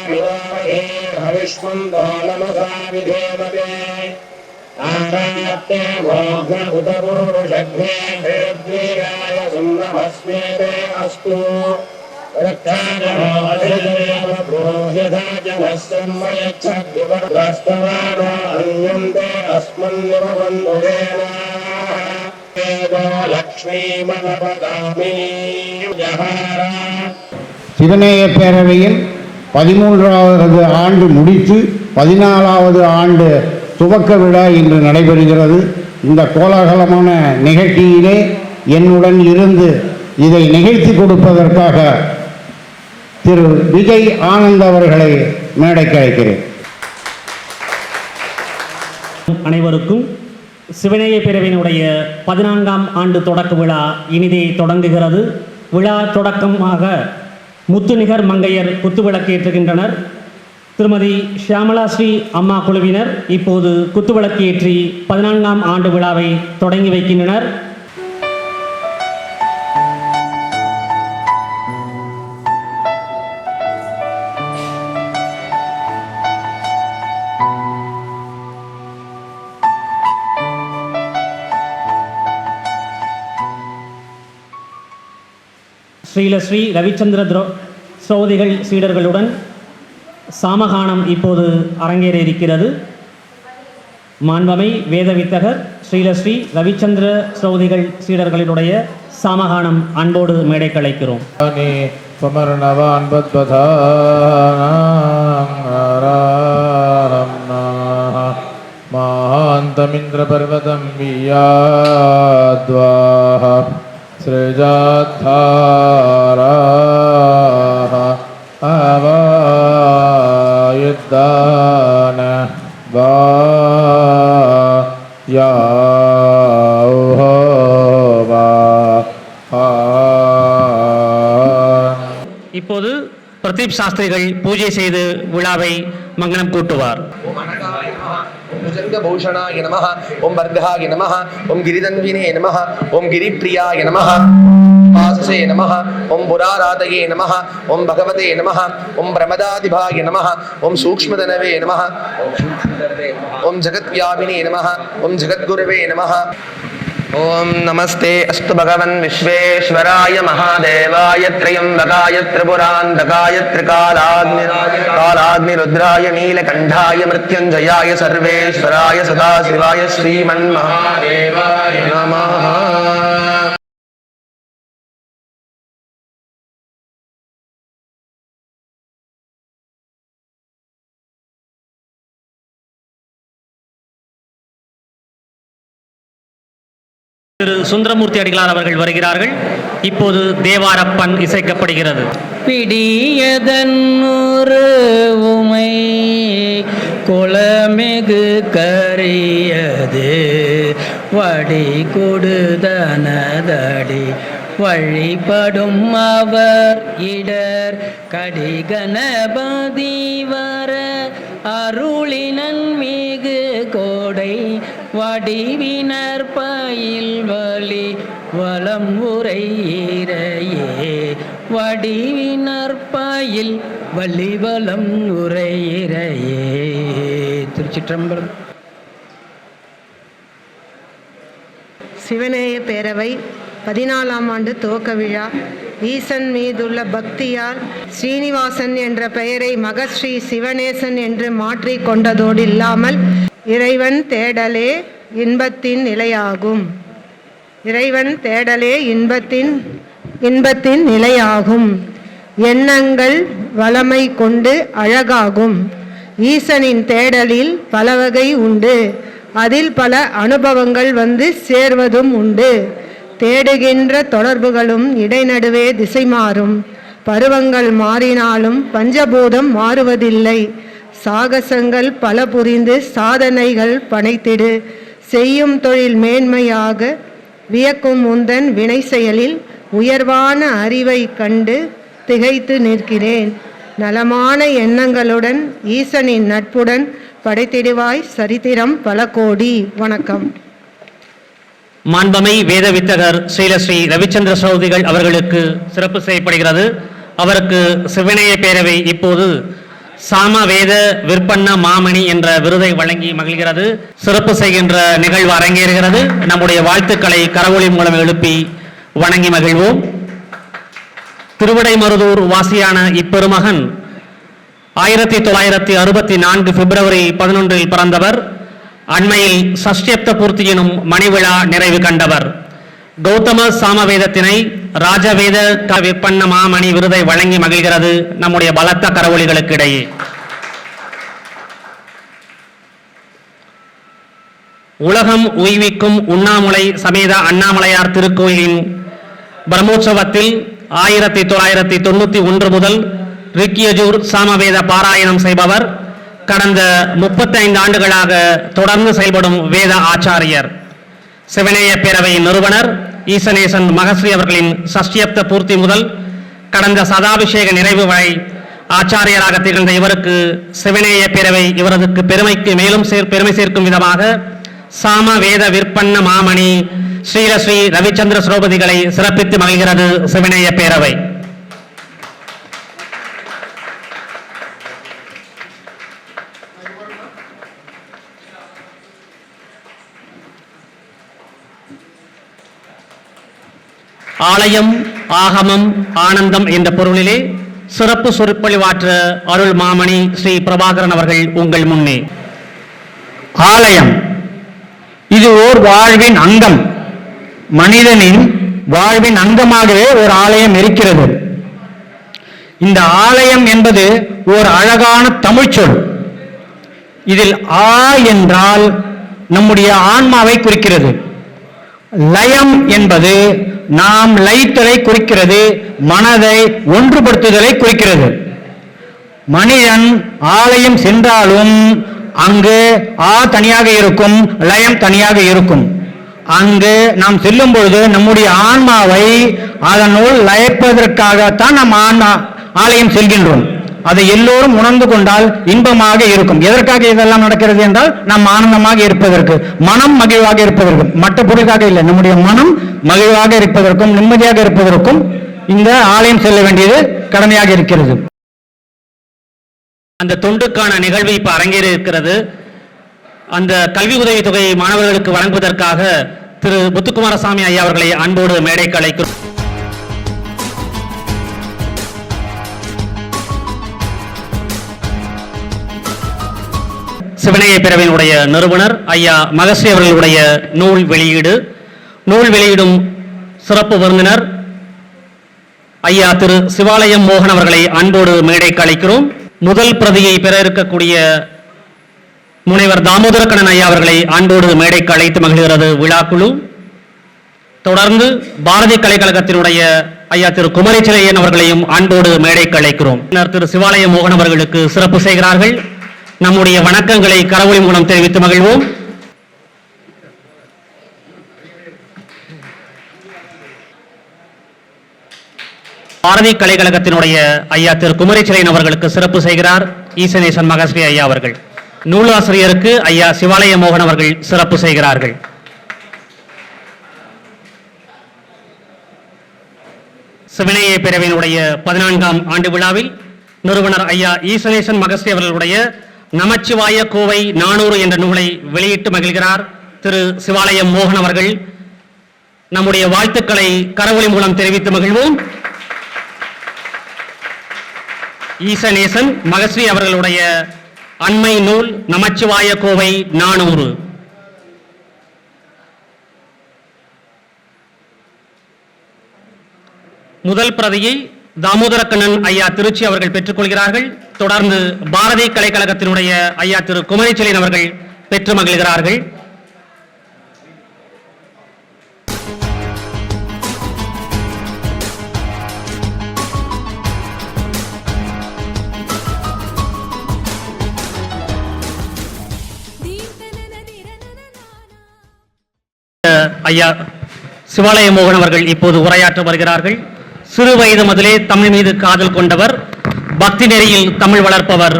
विदामहे हविष्मन्दो नमसा विधेमते आरात्ते भोग्न उत पुरुषघ्ने भेद्वीराय सुम्नभस्मेते अस्तु रक्षाजनो अधिदेव प्रोह्यधा जनस्सम्मयच्छद्विवर्धस्तवानो अन्यन्ते अस्मन्निवबन्धुरेण लक्ष्मीमनपदामि जहारा சிவநேய பேரவையில் 13வது ஆண்டு முடித்து 14வது ஆண்டு துவக்க விழா இன்று நடைபெறுகிறது. இந்த கோலாகலமான நிகழ்ச்சியிலே என்னுடன் இருந்து இதை நிகழ்த்தி கொடுப்பதற்காக திரு விஜய் ஆனந்த் அவர்களை மேடைக்கு அழைக்கிறேன். அனைவருக்கும் சிவநேய பேரவையினுடைய 14ஆம் ஆண்டு தொடக்க விழா இனிதே தொடங்குகிறது. விழா தொடக்கமாக முத்துநிகர் மங்கையர் குத்துவிளக்கேற்றுகின்றனர். திருமதி ஷியாமலா ஸ்ரீ அம்மா குழுவினர் இப்போது குத்துவிளக்கு ஏற்றி 14ஆம் ஆண்டு விழாவை தொடங்கி வைக்கின்றனர். ஸ்ரீ ரவிச்சந்திர ஸ்ரோதிகள் சீடர்களுடன் சாமகானம் இப்போது அரங்கேற இருக்கிறது. மாண்பமை வேதவித்தகர் ஸ்ரீ ரவிச்சந்திர ஸ்ரோதிகள் சீடர்களுடைய சாமகானம் அன்போடு மேடை கலைக்கிறோம். மகாந்தமிந்திர பர்வதம் வியாத்வாஹ ஸ்ரீஜாத்தாராஹ ஆவாயுத்தான இப்போது பிரதீப் சாஸ்திரிகள் பூஜை செய்து விழாவை மங்களம் கூட்டுவார். भूषणाय नमः ओम वर्धहाय नमः ओम गिरिधन्विने नमः ओम गिरिप्रियाय नमः वाससे नमः ओम पुरारातये नमः ओम भगवते नमः ओम प्रमदादिभाय नमः ओम सूक्ष्मधनवे नमः ओम जगद्व्यापिने नमः ओम जगद्गुरवे नमः ओम नमस्ते अस्तु भगवन् विश्वेश्वराय महादेवाय त्र्यंबकाय त्रिपुरान्तकाय त्रिकालाग्निरुद्राय नीलकण्ठाय मृत्युञ्जयाय सर्वेश्वराय सदाशिवाय श्रीमन्महादेवाय नमः. திரு சுந்தரமூர்த்தி அடிகளார் அவர்கள் வருகிறார்கள். இப்போது தேவாரப்பன் இசைக்கப்படுகிறது. பிடியதன்னூறு உமை குளமிகு கரியது வடி கொடுதனதடி வழிபடும் அவர் இடர் கடிகணபதி வர அருளினன் மிகு கோடை வடிவினர் பயில் வலி வலம் உரையிறையே வடிவினர் பயில் வலி வலம் உரையிறையே. திருச்சிற்றம்பலம். சிவநேய பேரவை 14ஆம் ஆண்டு துவக்க விழா ஈசன் மீதுள்ள பக்தியால் ஸ்ரீனிவாசன் என்ற பெயரை மகஸ்ரீ சிவநேசன் என்று மாற்றி கொண்டதோடு இல்லாமல் இறைவன் தேடலே இன்பத்தின் நிலையாகும். இறைவன் தேடலே இன்பத்தின் நிலையாகும். எண்ணங்கள் வளமை கொண்டு அழகாகும். ஈசனின் தேடலில் பல வகை உண்டு. அதில் பல அனுபவங்கள் வந்து சேர்வதும் உண்டு. தேடுகின்ற தொடர்புகளும் இடைநடுவே திசை மாறும். பருவங்கள் மாறினாலும் பஞ்சபூதம் மாறுவதில்லை. சாகசங்கள் பல புரிந்து சாதனைகள் பனைத்திடு. செய்யும் தொழில் மேன்மையாக வியக்கும் முந்தன் வினை செயலில் உயர்வான அறிவை கண்டு திகைத்து நிற்கிறேன். நலமான எண்ணங்களுடன் ஈசனின் நட்புடன் படைத்திடுவாய் சரித்திரம் பல கோடி. வணக்கம். மாண்பமை வேத வித்தகர் ஸ்ரீ ரவிச்சந்திர சௌதிகள் அவர்களுக்கு சிறப்பு செய்யப்படுகிறது. அவருக்கு சிவநேய பேரவை இப்போது சாமவேத விற்பன்ன மாமணி என்ற விருதை வழங்கி மகிழ்கிறது. சிறப்பு செய்கின்ற நிகழ்வு அரங்கேறுகிறது. நம்முடைய வாழ்த்துக்களை கரவொலி மூலம் எழுப்பி வணங்கி மகிழ்வோம். திருவிடைமருதூர் வாசியான இப்பெருமகன் 1964 பிப்ரவரி 11 பிறந்தவர். அண்மையில் சஷ்டியப்த பூர்த்தி எனும் மணிவிழா நிறைவு கண்டவர். கௌதம சாமவேதத்தினை ராஜவேத விற்பன்ன மாமணி விருதை வழங்கி மகிழ்கிறது நம்முடைய பலத்த கரவொலிகளுக்கு இடையே. உலகம் உய்விக்கும் உண்ணாமுலை சமேத அண்ணாமலையார் திருக்கோயிலின் பிரம்மோற்சவத்தில் 1991 முதல் ரிக்யஜூர் சாமவேத பாராயணம் செய்பவர். கடந்த 35 ஆண்டுகளாக தொடர்ந்து செயல்படும் வேத ஆச்சாரியர். சிவனேய பேரவை நிறுவனர் ஈசனேசன் மகஸ்ரீ அவர்களின் சஷ்டியப்த பூர்த்தி முதல் கடந்த சதாபிஷேக நிறைவு வரை ஆச்சாரியராக திகழ்ந்த இவருக்கு சிவனேய பேரவை இவரதுக்கு பெருமைக்கு மேலும் பெருமை சேர்க்கும் விதமாக சாம வேத விற்பன்ன மாமணி ஸ்ரீ ரவிச்சந்திர ஸ்ரோபதிகளை சிறப்பித்து மகிழ்கிறது சிவனேய பேரவை. ஆலயம் ஆகமம் ஆனந்தம் என்ற பொருளிலே சிறப்பு சொற்பொழிவாற்ற அருள் மாமணி ஸ்ரீ பிரபாகரன் அவர்கள் உங்கள் முன்னே. ஆலயம் இது ஓர் வாழ்வின் அங்கம். மனிதனின் வாழ்வின் அங்கமாகவே ஒரு ஆலயம் இருக்கிறது. இந்த ஆலயம் என்பது ஒரு அழகான தமிழ்ச்சொல். இதில் ஆ என்றால் நம்முடைய ஆன்மாவை குறிக்கிறது. லயம் என்பது நாம் லயித்தலை குறிக்கிறது, மனதை ஒன்றுபடுத்துதலை குறிக்கிறது. மனிதன் ஆலயம் சென்றாலும் அங்கு ஆ தனியாக இருக்கும், லயம் தனியாக இருக்கும். அங்கு நாம் செல்லும் பொழுது நம்முடைய ஆன்மாவை அதனுள் லயப்பதற்காகத்தான் நாம் ஆலயம் செல்கின்றோம். அதை எல்லோரும் உணர்ந்து கொண்டால் இன்பமாக இருக்கும். எதற்காக இதெல்லாம் நடக்கிறது என்றால் நாம் ஆனந்தமாக இருப்பதற்கு, மனம் மகிழ்வாக இருப்பதற்கும், மற்ற பொருளுக்காக இல்லை. நம்முடைய மனம் மகிழ்வாக இருப்பதற்கும் நிம்மதியாக இருப்பதற்கும் இந்த ஆலயம் செல்ல வேண்டியது கடமையாக இருக்கிறது. அந்த தொண்டுக்கான நிகழ்வு இப்ப அரங்கேறி இருக்கிறது. அந்த கல்வி உதவி தொகையை மாணவர்களுக்கு வழங்குவதற்காக திரு முத்துக்குமாரசாமி ஐயா அவர்களை அன்போடு மேடைக்கு அழைக்கிறோம். சிவனேய பேரவையினுடைய நிறுவனர் ஐயா மகஸ்ரீ அவர்களுடைய நூல் வெளியிடும் சிறப்பு விருந்தினர் ஐயா திரு சிவாலயம் மோகன் அவர்களை அன்போடு மேடைக்கு அழைக்கிறோம். முதல் பிரதியை பெற இருக்கக்கூடிய முனைவர் தாமோதரக்கண்ணன் ஐயா அவர்களை அன்போடு மேடைக்கு அழைத்து மகிழ்கிறது விழாக்குழு. தொடர்ந்து பாரதி கலைக்கழகத்தினுடைய ஐயா திரு குமரிச்சிலையன் அவர்களையும் அன்போடு மேடைக்கு அழைக்கிறோம். திரு சிவாலயம் மோகன் அவர்களுக்கு சிறப்பு செய்கிறார்கள். நம்முடைய வணக்கங்களை கரவொலி மூலம் தெரிவித்து மகிழ்வோம். பாரதி கலைக்கழகத்தினுடைய ஐயா திரு குமரிச்சிலையன் அவர்களுக்கு சிறப்பு செய்கிறார் ஈசனேசன் மகஸ்ரீ ஐயா அவர்கள். நூலாசிரியருக்கு ஐயா சிவாலய மோகன் அவர்கள் சிறப்பு செய்கிறார்கள். சிவனேய பேரவையினுடைய 14ஆம் ஆண்டு விழாவில் நிறுவனர் ஐயா ஈசனேசன் மகஸ்ரீ அவர்களுடைய நமச்சிவாய கோவை 400 என்ற நூலை வெளியிட்டு மகிழ்கிறார் திரு சிவாலயம் மோகன் அவர்கள். நம்முடைய வாழ்த்துக்களை கரவொலி மூலம் தெரிவித்து மகிழ்வோம். ஈசனேசன் மகஸ்ரீ அவர்களுடைய அண்மை நூல் நமச்சிவாய கோவை 400. முதல் பிரதியை தாமோதரக்கண்ணன் ஐயா திருச்சி அவர்கள் பெற்றுக்கொள்கிறார்கள். தொடர்ந்து பாரதி கலைக்கழகத்தினுடைய ஐயா திரு குமரிச்சிலையன் அவர்கள் பெற்று மகிழ்கிறார்கள். ஐயா சிவாலய மோகன் அவர்கள் இப்போது உரையாற்ற வருகிறார்கள். சிறு வயது முதலே தமிழ் மீது காதல் கொண்டவர், பக்தி நெறியில் தமிழ் வளர்ப்பவர்,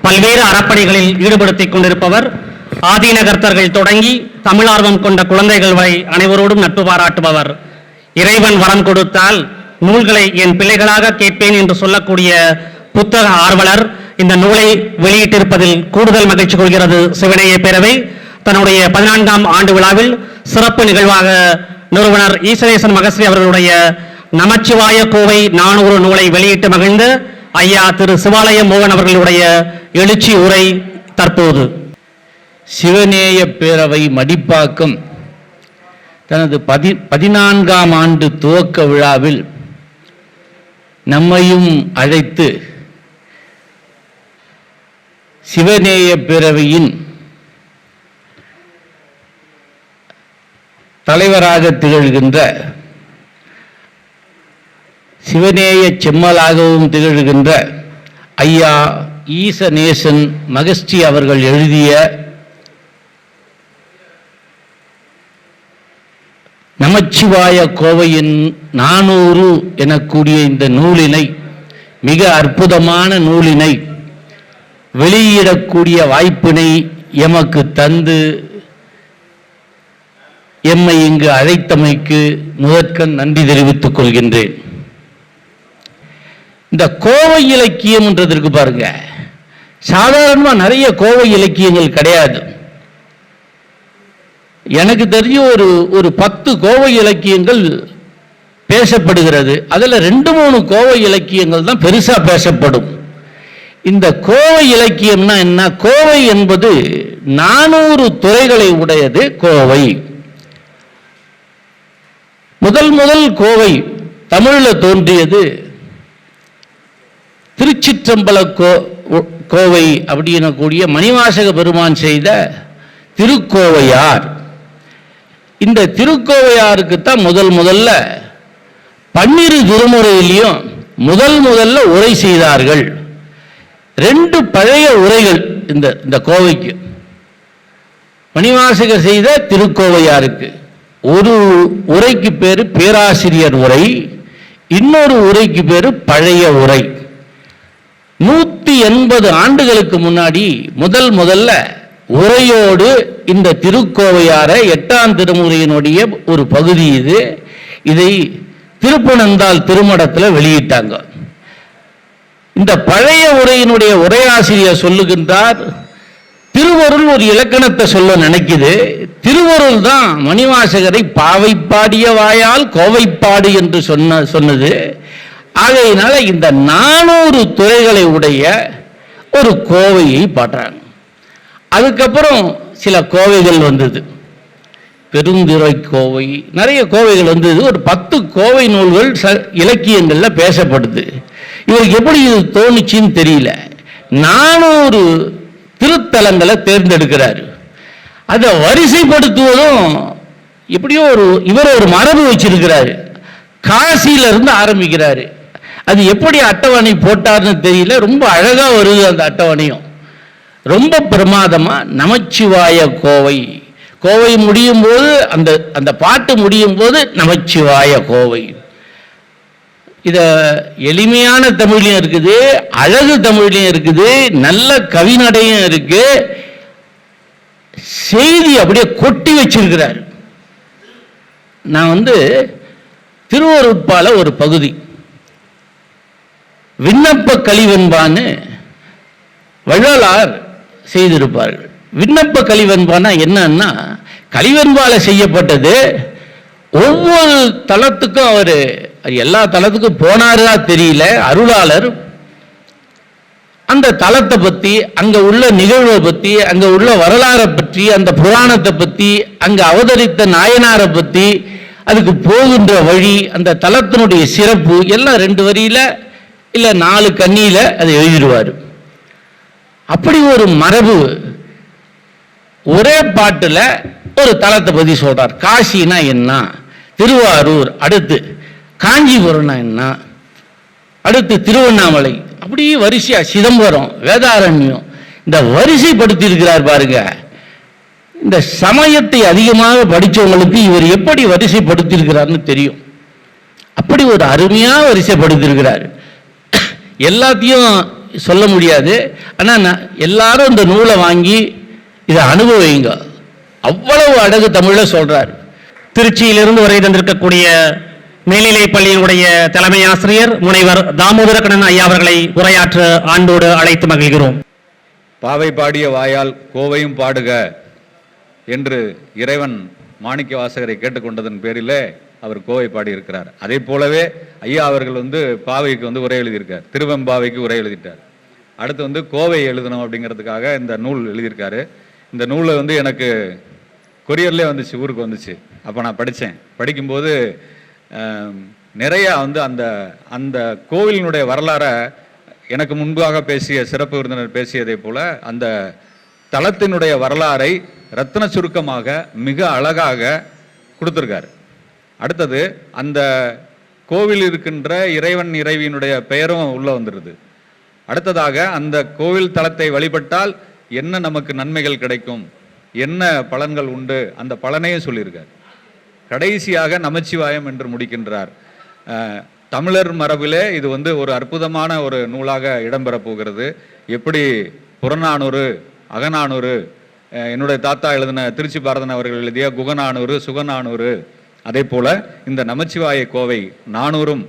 பல்வேறு அறப்பணிகளில் ஈடுபடுத்திக் கொண்டிருப்பவர், ஆதீனகர்த்தர்கள் தொடங்கி தமிழார்வம் கொண்ட குழந்தைகள் வரை அனைவரோடும் நட்பு பாராட்டுபவர், இறைவன் வரம் கொடுத்தால் நூல்களை என் பிள்ளைகளாக கேட்பேன் என்று சொல்லக்கூடிய புத்தக ஆர்வலர் இந்த நூலை வெளியிட்டிருப்பதில் கூடுதல் மகிழ்ச்சி கொள்கிறது சிவனேய பேரவை. தன்னுடைய 14ஆம் ஆண்டு விழாவில் சிறப்பு நிகழ்வாக நிறுவனர் ஈசனேசன் மகஸ்ரீ அவர்களுடைய நமச்சிவாய கோவை 400 நூலை வெளியிட்டு மகிழ்ந்த ஐயா திரு சிவாலயம் மோகன் அவர்களுடைய எழுச்சி உரை தற்போது. சிவநேய பேரவை மடிப்பாக்கம் தனது 14ஆம் ஆண்டு துவக்க விழாவில் நம்மையும் அழைத்து சிவநேய பேரவையின் தலைவராக திகழ்கின்ற, சிவநேய செம்மலாகவும் திகழ்கின்ற ஐயா ஈசநேசன் மகஸ்ரீ அவர்கள் எழுதிய நமச்சிவாய கோவையின் 400 எனக்கூடிய இந்த நூலினை, மிக அற்புதமான நூலினை வெளியிடக்கூடிய வாய்ப்பினை எமக்கு தந்து எம்மை இங்கு அழைத்தமைக்கு முதற்கண் நன்றி தெரிவித்துக் கொள்கின்றேன். இந்த கோவை இலக்கியம் என்றதற்கு பாருங்க, சாதாரணமாக நிறைய கோவை இலக்கியங்கள் கிடையாது. எனக்கு தெரிஞ்ச ஒரு 10 கோவை இலக்கியங்கள் பேசப்படுகிறது. அதில் 2-3 கோவை இலக்கியங்கள் தான் பெருசா பேசப்படும். இந்த கோவை இலக்கியம்னா என்ன? கோவை என்பது 400 துறைகளை உடையது கோவை. முதல் கோவை தமிழில் தோன்றியது திருச்சிற்றம்பல கோவை அப்படின்னக்கூடிய மணிவாசக பெருமான் செய்த திருக்கோவையார். இந்த திருக்கோவையாருக்குத்தான் முதல்ல 12 திருமுறையிலையும் முதல்ல உரை செய்தார்கள். 2 பழைய உரைகள் இந்த கோவைக்கு, மணிவாசகர் செய்த திருக்கோவையாருக்கு. ஒரு உரைக்கு பேரு பேராசிரியர் உரை, இன்னொரு உரைக்கு பேரு பழைய உரை. 180 ஆண்டுகளுக்கு முன்னாடி முதல்ல உரையோடு இந்த திருக்கோவையாரை 8ஆம் திருமுறையினுடைய ஒரு பகுதி இது. இதை திருப்பனந்தாள் திருமடத்தில் வெளியிட்டாங்க. இந்த பழைய உரையினுடைய உரையாசிரியர் சொல்லுகின்றார், திருவருள் ஒரு இலக்கணத்தை சொல்ல நினைக்குது. திருவருள் தான் மணிவாசகரை பாவை பாடிய வாயால் கோவைப்பாடு என்று சொன்னது. ஆகையினால இந்த 400 துறைகளை உடைய ஒரு கோவையை பாடுறாங்க. அதுக்கப்புறம் சில கோவைகள் வந்தது, பெருந்துறை கோவை, நிறைய கோவைகள் வந்தது. ஒரு 10 கோவை நூல்கள் இலக்கியங்கள்ல பேசப்படுது. இவருக்கு எப்படி இது தோணுச்சின்னு தெரியல. 400 திருத்தலங்களை தேர்ந்தெடுக்கிறாரு. அதை வரிசைப்படுத்துவதும் எப்படியோ இவர் ஒரு மரபு வச்சிருக்கிறாரு. காசியில இருந்து ஆரம்பிக்கிறாரு. அது எப்படி அட்டவணை போட்டார்னு தெரியல, ரொம்ப அழகா வருது அந்த அட்டவணையும். ரொம்ப பிரமாதமா நமச்சிவாய கோவை முடியும் போது, அந்த பாட்டு முடியும் போது நமச்சிவாய கோவை. இத எளிமையான தமிழ்லையும் இருக்குது, அழகு தமிழ்லையும் இருக்குது, நல்ல கவிநடையும் இருக்கு. செய்தி அப்படியே கொட்டி வச்சிருக்கிறார். நான் திருவருட்பால ஒரு பகுதி விண்ணப்ப கலிவென்பான்னு வள்ளலார் செய்திருப்பார்கள். விண்ணப்ப கலிவென்பானா என்னன்னா, கலிவென்பால செய்யப்பட்டது. ஒவ்வொரு தலத்துக்கும் அவர் எல்லா தலத்துக்கும் போனாரா தெரியல, அருளாளர் அந்த தலத்தை பத்தி, அங்க உள்ள நிகழ்வை பத்தி, அங்க உள்ள வரலாறை பற்றி, அந்த புராணத்தை பத்தி, அங்க அவதரித்த நாயனாரை பத்தி, அதுக்கு போகின்ற வழி, அந்த தலத்தினுடைய சிறப்பு எல்லாம் 2 வரியில இல்ல 4 கண்ணியில அதை எழுதிடுவார். அப்படி ஒரு மரபு. ஒரே பாட்டுல ஒரு தலத்தை பத்தி சொல்றார். காசினா என்ன, திருவாரூர், அடுத்து காஞ்சிபுரம்னா என்ன, அடுத்து திருவண்ணாமலை, அப்படியே வரிசையா சிதம்பரம், வேதாரண்யம், இந்த வரிசைப்படுத்தி இருக்கிறார் பாருங்க. இந்த சமயத்தை அதிகமாக படித்தவங்களுக்கு இவர் எப்படி வரிசைப்படுத்தி இருக்கிறார்னு தெரியும். அப்படி ஒரு அருமையா வரிசைப்படுத்தியிருக்கிறார். எல்லாத்தையும் சொல்ல முடியாது, ஆனா எல்லாரும் இந்த நூலை வாங்கி இதை அனுபவிங்க. அவ்வளவு அழகு தமிழ சொல்றார். திருச்சியிலிருந்து வரை தந்திருக்கக்கூடிய மேல்நிலைப் பள்ளியினுடைய தலைமை ஆசிரியர் முனைவர் தாமோதரக்கண்ணன் ஐயா அவர்களை உரையாற்ற அன்போடு அழைத்து மகிழ்கிறோம். பாவை பாடிய வாயால் கோவையும் பாடுக என்று இறைவன் மாணிக்க வாசகரை கேட்டுக்கொண்டதன் பேரிலே அவர் கோவை பாடியிருக்கிறார். அதே போலவே ஐயா அவர்கள் பாவைக்கு உரை எழுதியிருக்கார், திருவெம்பாவைக்கு உரை எழுதிட்டார். அடுத்து கோவை எழுதணும் அப்படிங்கிறதுக்காக இந்த நூல் எழுதியிருக்காரு. இந்த நூலை எனக்கு கொரியர்லேயே வந்துச்சு, ஊருக்கு வந்துச்சு. அப்போ நான் படித்தேன். படிக்கும்போது நிறையா அந்த அந்த கோவிலினுடைய வரலாறை எனக்கு முன்பாக பேசிய சிறப்பு விருந்தினர் பேசியதை போல அந்த தலத்தினுடைய வரலாறை ரத்தின சுருக்கமாக மிக அழகாக கொடுத்துருக்காரு. அடுத்தது அந்த கோவில் இருக்கின்ற இறைவன் இறைவியினுடைய பெயரும் உள்ள வந்துடுது. அடுத்ததாக அந்த கோவில் தலத்தை வழிபட்டால் என்ன நமக்கு நன்மைகள் கிடைக்கும், என்ன பலன்கள் உண்டு, அந்த பலனையும் சொல்லியிருக்கார். கடைசியாக நமச்சிவாயம் என்று முடிக்கின்றார். தமிழர் மரபிலே இது ஒரு அற்புதமான ஒரு நூலாக இடம்பெற போகிறது. எப்படி புறநானூறு, அகநானூறு, என்னுடைய தாத்தா எழுதின திருச்சி பாரதன் அவர்கள் எழுதிய குகநானூறு, சுகநானூறு, அதே போல இந்த நமச்சிவாய கோவை நானூறும்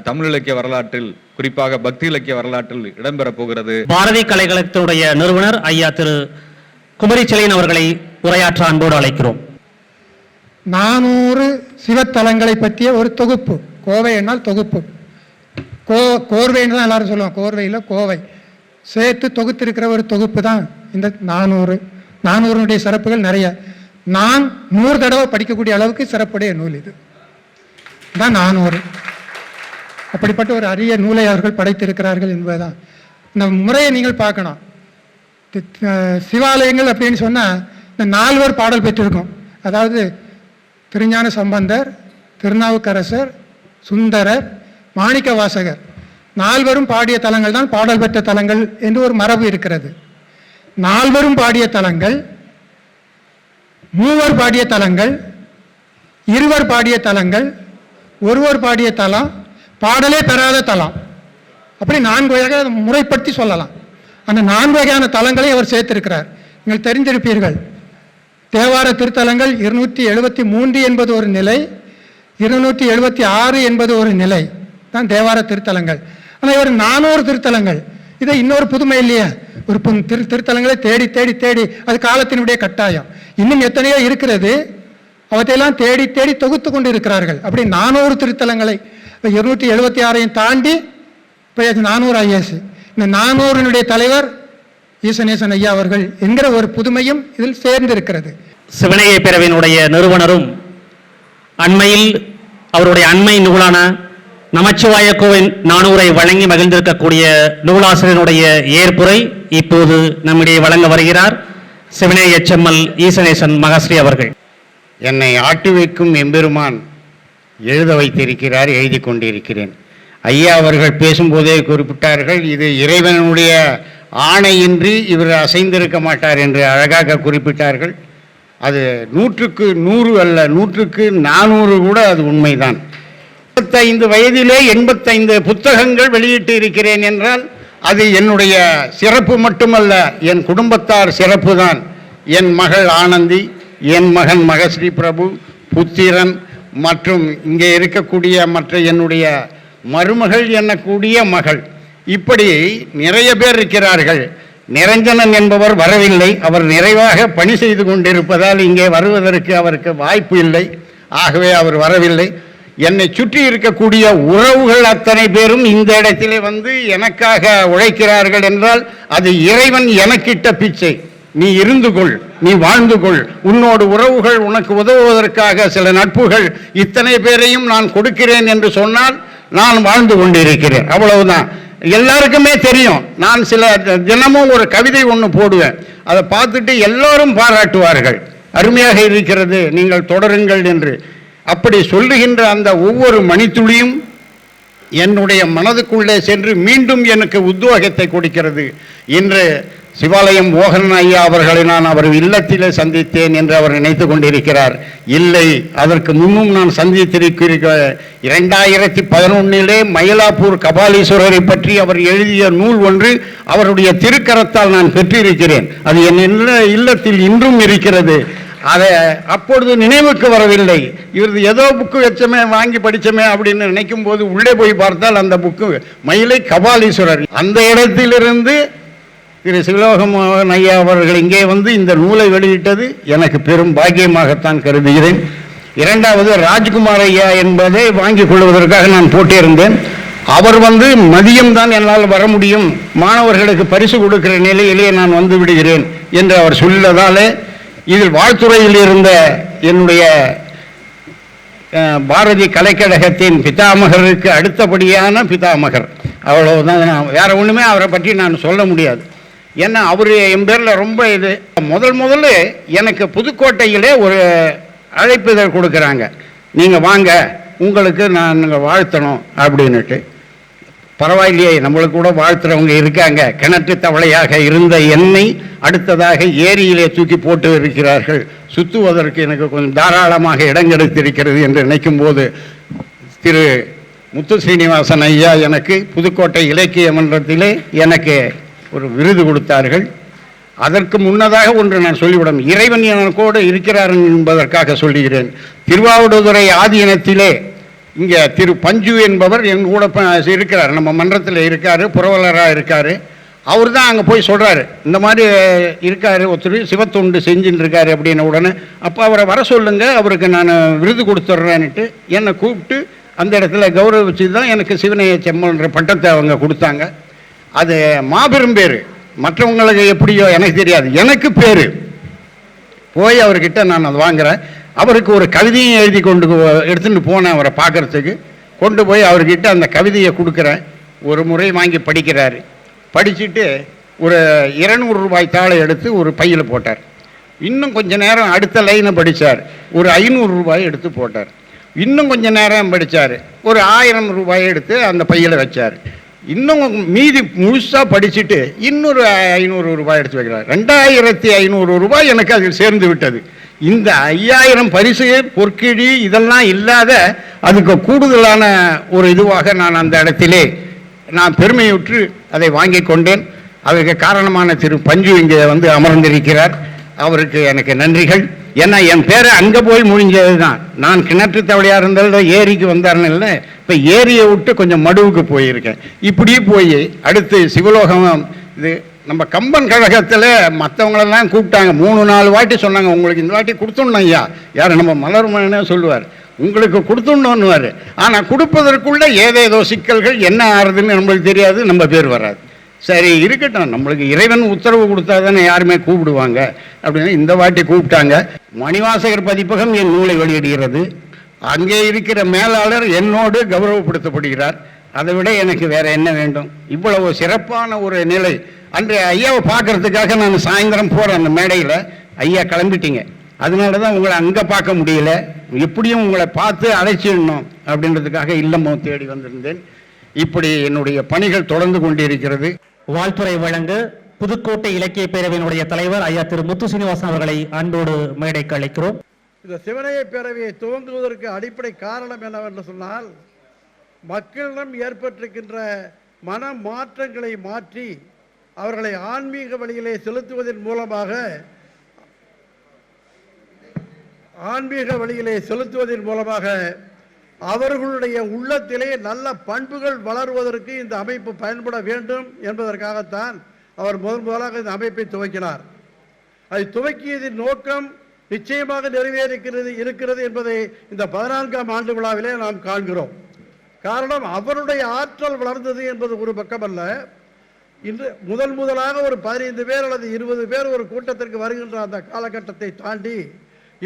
தமிழ் இலக்கிய வரலாற்றில், குறிப்பாக பக்தி இலக்கிய வரலாற்றில் இடம்பெற போகிறது. பாரதி கலைக்கழகத்தினுடைய நிறுவனர் ஐயா திரு குமரிச்செழியன் அவர்களை உரையாற்ற அன்போடு அழைக்கிறோம். 400 சிவத்தலங்களை பற்றிய ஒரு தொகுப்பு. கோவை என்னால் தொகுப்பு. கோர்வைன்னு தான் எல்லாரும் சொல்லுவோம், கோர்வையில் கோவை சேர்த்து தொகுத்திருக்கிற ஒரு தொகுப்பு தான் இந்த 400 சிறப்புகள் நிறைய. நான் 100 தடவை படிக்கக்கூடிய அளவுக்கு சிறப்புடைய நூல் இது தான் 400. அப்படிப்பட்ட ஒரு அரிய நூலை அவர்கள் படைத்திருக்கிறார்கள் என்பதுதான். இந்த முறையை நீங்கள் பார்க்கணும். சிவாலயங்கள் அப்படின்னு சொன்னால் இந்த 4 பாடல் பெற்றிருக்கும். அதாவது திருஞான சம்பந்தர், திருநாவுக்கரசர், சுந்தரர், மாணிக்க வாசகர் 4 பாடிய தலங்கள் தான் பாடல் பெற்ற தலங்கள் என்று ஒரு மரபு இருக்கிறது. 4 பாடிய தலங்கள், 3 பாடிய தலங்கள், 2 பாடிய தலங்கள், 1 பாடிய தலம், பாடலே பெறாத தலம், அப்படி 4 வகையாக முறைப்படுத்தி சொல்லலாம். அந்த 4 வகையான தலங்களை அவர் சேர்த்திருக்கிறார். நீங்கள் தெரிந்திருப்பீர்கள், தேவார திருத்தலங்கள் 273 என்பது ஒரு நிலை, 276 என்பது ஒரு நிலை தான் தேவார திருத்தலங்கள். ஆனால் இவர் 400 திருத்தலங்கள். இதை இன்னொரு புதுமை இல்லையா, ஒரு திருத்தலங்களை தேடி தேடி தேடி, அது காலத்தினுடைய கட்டாயம். இன்னும் எத்தனையோ இருக்கிறது, அவற்றையெல்லாம் தேடி தேடி தொகுத்து கொண்டு இருக்கிறார்கள். அப்படி 400 திருத்தலங்களை 276 தாண்டி இப்போ 400 IAS. இந்த 400 தலைவர் ஈசனேசன் ஐயா அவர்கள் என்கிற ஒரு புதுமையும் இதில் சேர்ந்திருக்கிறது. சிவனைய பிரிவினுடைய நிறுவனரும் அண்மையில் அவருடைய அண்மை நூலான நமச்சிவாய கோவை 400 வழங்கி மகிழ்ந்திருக்கக்கூடிய நூலாசிரியனுடைய ஏற்புரை இப்போது நம்மிடையே வழங்க வருகிறார் சிவனேய செம்மல் ஈசனேசன் மகஸ்ரீ அவர்கள். என்னை ஆட்டி வைக்கும் எம்பெருமான் எழுத வைத்திருக்கிறார், எழுதி கொண்டிருக்கிறேன். ஐயா அவர்கள் பேசும்போதே குறிப்பிட்டார்கள், இது இறைவனுடைய ஆணையின்றி இவர் அசைந்திருக்க மாட்டார் என்று அழகாக குறிப்பிட்டார்கள். அது 100க்கு 100 அல்ல, 100க்கு 400 கூட அது உண்மைதான். 85 வயதிலே 85 புத்தகங்கள் வெளியிட்டு இருக்கிறேன் என்றால் அது என்னுடைய சிறப்பு மட்டுமல்ல, என் குடும்பத்தார் சிறப்பு தான். என் மகள் ஆனந்தி, என் மகன் மகஸ்ரீ பிரபு, புத்திரன் மற்றும் இங்கே இருக்கக்கூடிய மற்ற என்னுடைய மருமகள் என்னக்கூடிய மகள், இப்படி நிறைய பேர் இருக்கிறார்கள். நிரஞ்சனன் என்பவர் வரவில்லை, அவர் நிறைவாக பணி செய்து கொண்டிருப்பதால் இங்கே வருவதற்கு அவருக்கு வாய்ப்பு இல்லை, ஆகவே அவர் வரவில்லை. என்னை சுற்றி இருக்கக்கூடிய உறவுகள் அத்தனை பேரும் இந்த இடத்திலே வந்து எனக்காக உழைக்கிறார்கள் என்றால் அது இறைவன் எனக்கிட்ட பிச்சை. நீ இருந்து கொள், நீ வாழ்ந்து கொள், உன்னோடு உறவுகள் உனக்கு உதவுவதற்காக சில நட்புகள் இத்தனை பேரையும் நான் கொடுக்கிறேன் என்று சொன்னால் நான் வாழ்ந்து கொண்டிருக்கிறேன், அவ்வளவுதான். எல்லாருக்குமே தெரியும், நான் சில தினமும் ஒரு கவிதை ஒன்று போடுவேன், அதை பார்த்துட்டு எல்லோரும் பாராட்டுவார்கள், அருமையாக இருக்கிறது, நீங்கள் தொடருங்கள் என்று. அப்படி சொல்லுகின்ற அந்த ஒவ்வொரு மணித்துளியும் என்னுடைய மனதுக்குள்ளே சென்று மீண்டும் எனக்கு உத்வேகத்தை கொடுக்கிறது. இன்று சிவாலயம் மோகன் ஐயா அவர்களை நான் அவர் இல்லத்திலே சந்தித்தேன் என்று அவர் நினைத்து கொண்டிருக்கிறார். இல்லை, அதற்கு முன்னும் நான் சந்தித்திருக்கிறேன். 2011 மயிலாப்பூர் கபாலீஸ்வரரை பற்றி அவர் எழுதிய நூல் ஒன்று அவருடைய திருக்கரத்தால் நான் பெற்றிருக்கிறேன். அது என் இல்லத்தில் இன்றும் இருக்கிறது. அதை அப்பொழுது நினைவுக்கு வரவில்லை. இவரது ஏதோ புக்கு வச்சமே வாங்கி படித்தமே அப்படின்னு நினைக்கும் போது உள்ளே போய் பார்த்தால் அந்த புக்கு மயிலை கபாலீஸ்வரர். அந்த இடத்திலிருந்து திரு சிவலோகமோகன் ஐயா அவர்கள் இங்கே வந்து இந்த நூலை வெளியிட்டது எனக்கு பெரும் பாக்கியமாகத்தான் கருதுகிறேன். இரண்டாவது, ராஜ்குமார் ஐயா என்பதை வாங்கிக் கொள்வதற்காக நான் போட்டியிருந்தேன். அவர் வந்து மதியம்தான் என்னால் வர முடியும், மாணவர்களுக்கு பரிசு கொடுக்கிற நிலையிலே நான் வந்து விடுகிறேன் என்று அவர் சொல்லதாலே இதில் வாழ்த்துறையில் இருந்த என்னுடைய பாரதி கலைக்கழகத்தின் பிதாமகருக்கு அடுத்தபடியான பிதாமகர். அவ்வளவுதான். வேற ஒன்றுமே அவரை பற்றி நான் சொல்ல முடியாது. ஏன்னா அவர் என் பேரில் ரொம்ப இது. முதல்ல எனக்கு புதுக்கோட்டையிலே ஒரு அழைப்புதல் கொடுக்குறாங்க, நீங்கள் வாங்க, உங்களுக்கு நான் வாழ்த்தணும் அப்படின்னுட்டு. பரவாயில்லையே, நம்மளுக்கு கூட வாழ்த்துறவங்க இருக்காங்க. கிணற்று தவளையாக இருந்த என்னை அடுத்ததாக ஏரியிலே தூக்கி போட்டு இருக்கிறார்கள். சுற்றுவதற்கு எனக்கு கொஞ்சம் தாராளமாக இடம் கிடைத்திருக்கிறது என்று நினைக்கும் போது திரு முத்து ஸ்ரீனிவாசன் ஐயா எனக்கு புதுக்கோட்டை இலக்கிய மன்றத்திலே எனக்கு ஒரு விருது கொடுத்தார்கள். அதற்கு முன்னதாக ஒன்று நான் சொல்லிவிடும், இறைவன் எனக்கோடு இருக்கிறார் என்பதற்காக சொல்லுகிறேன். திருவாவடுதுறை ஆதீனத்திலே இங்கே திரு பஞ்சு என்பவர் எங்கள் கூட இருக்கிறார், நம்ம மன்றத்தில் இருக்கார், புரவலராக இருக்கார். அவர் தான் அங்கே போய் சொல்கிறாரு, இந்த மாதிரி இருக்கார் ஒருத்தர் சிவத்தொண்டு செஞ்சுட்டு இருக்காரு அப்படின்னு. உடனே அப்போ அவரை வர சொல்லுங்க, அவருக்கு நான் விருது கொடுத்துட்றேன்னுட்டு என்னை கூப்பிட்டு அந்த இடத்துல கௌரவிச்சு தான் எனக்கு சிவனைய செம்மல்ன்ற பட்டத்தை அவங்க கொடுத்தாங்க. அது மாபெரும் பேர். மற்றவங்களுக்கு எப்படியோ எனக்கு தெரியாது, எனக்கு பேர். போய் அவர்கிட்ட நான் அதை வாங்குகிறேன். அவருக்கு ஒரு கவிதையும் எழுதி கொண்டு எடுத்துகிட்டு போனேன். அவரை பார்க்குறதுக்கு கொண்டு போய் அவர்கிட்ட அந்த கவிதையை கொடுக்குறேன். ஒரு முறை வாங்கி படிக்கிறாரு. படிச்சுட்டு ஒரு 200 ரூபாய் தாளை எடுத்து ஒரு பையில் போட்டார். இன்னும் கொஞ்ச நேரம் அடுத்த லைனை படித்தார், ஒரு 500 ரூபாய் எடுத்து போட்டார். இன்னும் கொஞ்ச நேரம் படித்தார், ஒரு 1000 ரூபாய் எடுத்து அந்த பையில் வச்சார். இன்னும் மீதி முழுசாக படிச்சுட்டு இன்னொரு 500 ரூபாய் எடுத்து வைக்கிறார். 2500 ரூபாய் எனக்கு அதில் சேர்ந்து விட்டது. இந்த 5000 பரிசு, பொற்கிழி இதெல்லாம் இல்லாத அதுக்கு கூடுதலான ஒரு இதுவாக நான் அந்த இடத்திலே நான் பெருமையுற்று அதை வாங்கி கொண்டேன். அதற்கு காரணமான திரு பஞ்சு இங்கே வந்து அமர்ந்திருக்கிறார். அவருக்கு எனக்கு நன்றிகள். ஏன்னா என் பேரை அங்கே போய் முடிஞ்சது தான். நான் கிணற்று தவளையாக இருந்தாலும் ஏரிக்கு வந்தாருன்னு இல்லை, இப்போ ஏரியை விட்டு கொஞ்சம் மடுவுக்கு போயிருக்கேன். இப்படியே போய் அடுத்து சிவலோகம் இது நம்ம கம்பன் கழகத்தில் மற்றவங்களெல்லாம் கூப்பிட்டாங்க. 3-4 வாட்டி சொன்னாங்க, உங்களுக்கு இந்த வாட்டி கொடுத்துடணும் ஐயா. யார் நம்ம மலர்மனே சொல்லுவார், உங்களுக்கு கொடுத்துடணுன்னுவார். ஆனால் கொடுப்பதற்குள்ளே ஏதேதோ சிக்கல்கள் என்ன ஆறுதுன்னு நம்மளுக்கு தெரியாது, நம்ம பேர் வராது. சரி இருக்கட்டும், நம்மளுக்கு இறைவன் உத்தரவு கொடுத்தா தானே யாருமே கூப்பிடுவாங்க அப்படின்னு இந்த வாட்டி கூப்பிட்டாங்க. மணிவாசகர் பதிப்பகம் என் நூலை வெளியிடுகிறது. அங்கே இருக்கிற மேலாளர் என்னோடு கௌரவப்படுத்தப்படுகிறார். அதை விட எனக்கு வேற என்ன வேண்டும்? இவ்வளவு சிறப்பான ஒரு நிலை. அன்றைய ஐயாவை பார்க்கறதுக்காக நான் சாயந்தரம் போகிறேன் அந்த மேடையில். ஐயா கிளம்பிட்டீங்க, அதனால தான் உங்களை அங்கே பார்க்க முடியல. எப்படியும் உங்களை பார்த்து அழைச்சிடணும் அப்படின்றதுக்காக இல்லமோ தேடி வந்திருந்தேன். இப்படி என்னுடைய பணிகள் தொடர்ந்து கொண்டிருக்கிறது. வாழ்த்துறை வழங்க புதுக்கோட்டை இலக்கிய பேரவையினுடைய தலைவர் ஐயா திரு முத்து சீனிவாசன் அவர்களை அன்போடு மேடைக்கு அழைக்கிறோம். இந்த சிவனைய பேரவையை துவங்குவதற்கு அடிப்படை காரணம் என்னவென்று சொன்னால், மக்களிடம் ஏற்பட்டிருக்கின்ற மன மாற்றங்களை மாற்றி அவர்களை ஆன்மீக வழியிலே செலுத்துவதன் மூலமாக அவர்களுடைய உள்ளத்திலே நல்ல பண்புகள் வளருவதற்கு இந்த அமைப்பு பயன்பட வேண்டும் என்பதற்காகத்தான் அவர் முதலாக இந்த அமைப்பை துவக்கினார். அதை துவக்கியதின் நோக்கம் நிச்சயமாக இருக்கிறது என்பதை இந்த 14ஆம் ஆண்டு விழாவிலே நாம் காண்கிறோம். காரணம், அவருடைய ஆற்றல் வளர்ந்தது என்பது ஒரு பக்கமல்ல. இன்று முதலாக ஒரு 15 பேர் அல்லது 20 பேர் ஒரு கூட்டத்திற்கு வருகின்ற அந்த காலகட்டத்தை தாண்டி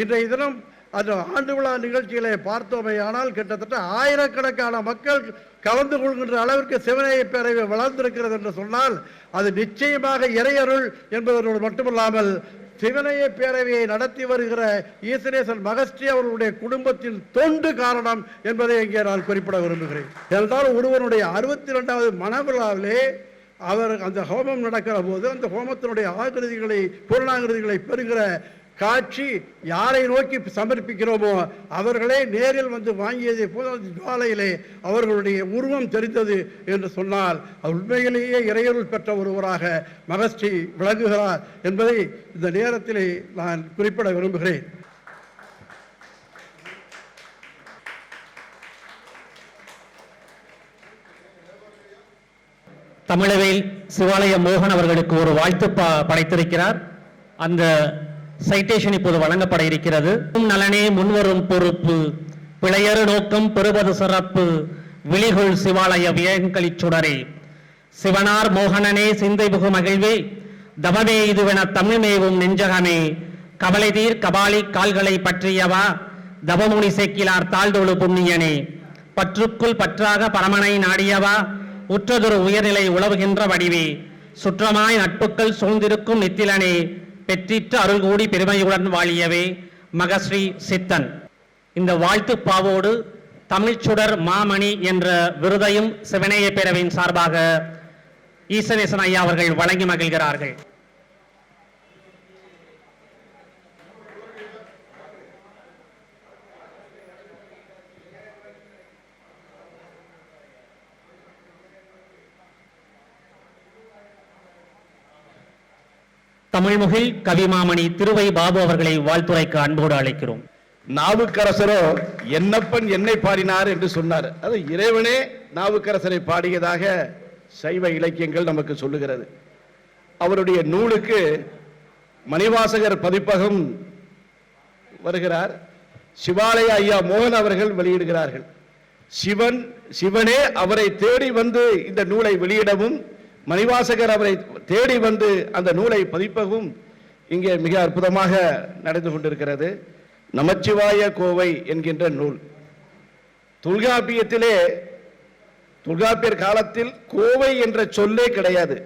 இன்றைய தினம் அந்த ஆண்டு விழா நிகழ்ச்சிகளை பார்த்தோமே ஆனால் கிட்டத்தட்ட ஆயிரக்கணக்கான மக்கள் கலந்து கொள்கின்ற அளவிற்கு சிவனைய பேரவை வளர்ந்திருக்கிறது என்று சொன்னால் அது நிச்சயமாக இறையருள் என்பதோடு மட்டுமல்லாமல் சிவனைய பேரவையை நடத்தி வருகிற ஈசனேசன் மகஸ்ரீ அவர்களுடைய குடும்பத்தின் தொண்டு காரணம் என்பதை இங்கே நான் குறிப்பிட விரும்புகிறேன். என்றால் ஒருவனுடைய 62வது மனவிழாவிலே அவர் அந்த ஹோமம் நடக்கிற போது அந்த ஹோமத்தினுடைய பூர்ணாகிருதிகளை பெறுகிற காட்சி யாரை நோக்கி சமர்ப்பிக்கிறோமோ அவர்களே நேரில் வந்து வாங்கியதை போல ஜுவாலையிலே அவர்களுடைய உருவம் தெரிந்தது என்று சொன்னால் உண்மையிலேயே இறையருள் பெற்ற ஒருவராக மகஸ்ரீ விளங்குகிறார் என்பதை இந்த நேரத்திலே நான் குறிப்பிட விரும்புகிறேன். தமிழவேல் சிவாலய மோகன் அவர்களுக்கு ஒரு வாழ்த்து படைத்திருக்கிறார். அந்த சைட்டேஷன் இப்போது வழங்கப்பட இருக்கிறது. நலனே முன்வரும் பொறுப்பு, பிழையறு நோக்கம் பெறுவது சிறப்பு, விழிகுள் சிவாலய வியங்களிச் சுடரே, சிவனார் மோகனனே சிந்தை புகு மகிழ்வே, தவமே இதுவென தமிழ்மேவும் நெஞ்சகமே, கவலை தீர் கபாலி கால்களை பற்றியவா, தவமுனி சேக்கிலார் தாழ்தொழு புண்ணியனே, பற்றுக்குள் பற்றாக பரமனை நாடியவா, உற்றதொரு உயர்நிலை உழவுகின்ற வடிவே, சுற்றமாய் நட்புக்கள் சூழ்ந்திருக்கும் நித்திலனே, பெற்றிற்று அருள் கூடி பெருமையுடன் வாழியவே, மகஸ்ரீ சித்தன். இந்த வாழ்த்து பாவோடு தமிழ்ச்சுடர் மாமணி என்ற விருதையும் சிவனேய பேரவையின் சார்பாக ஈசனேசன் ஐயா அவர்கள் வழங்கி மகிழ்கிறார்கள். தமிழ்முகில் கவிமாமணி திருவை பாபு அவர்களை வாழ்த்துரைக்கு அன்போடு அழைக்கிறோம். நாவுக்கரசரோ என்னப்பன் என்னை பாடினார் என்று சொன்னார். அது இறைவனே நாவுக்கரசரை பாடியதாக சைவ இலக்கியங்கள் நமக்கு சொல்லுகிறது. அவருடைய நூலுக்கு மணிவாசகர் பதிப்பகம் வருகிறார். சிவாலய ஐயா மோகன் அவர்கள் வெளியிடுகிறார்கள். சிவனே அவரை தேடி வந்து இந்த நூலை வெளியிடவும், மணிவாசகர் அவரை தேடி வந்து அந்த நூலை பதிப்பகவும் இங்கே மிக அற்புதமாக நடந்து கொண்டிருக்கிறது. நமச்சிவாய கோவை என்கின்ற நூல் தொல்காப்பியத்திலே, தொல்காப்பியர் காலத்தில் கோவை என்ற சொல்லே கிடையாது.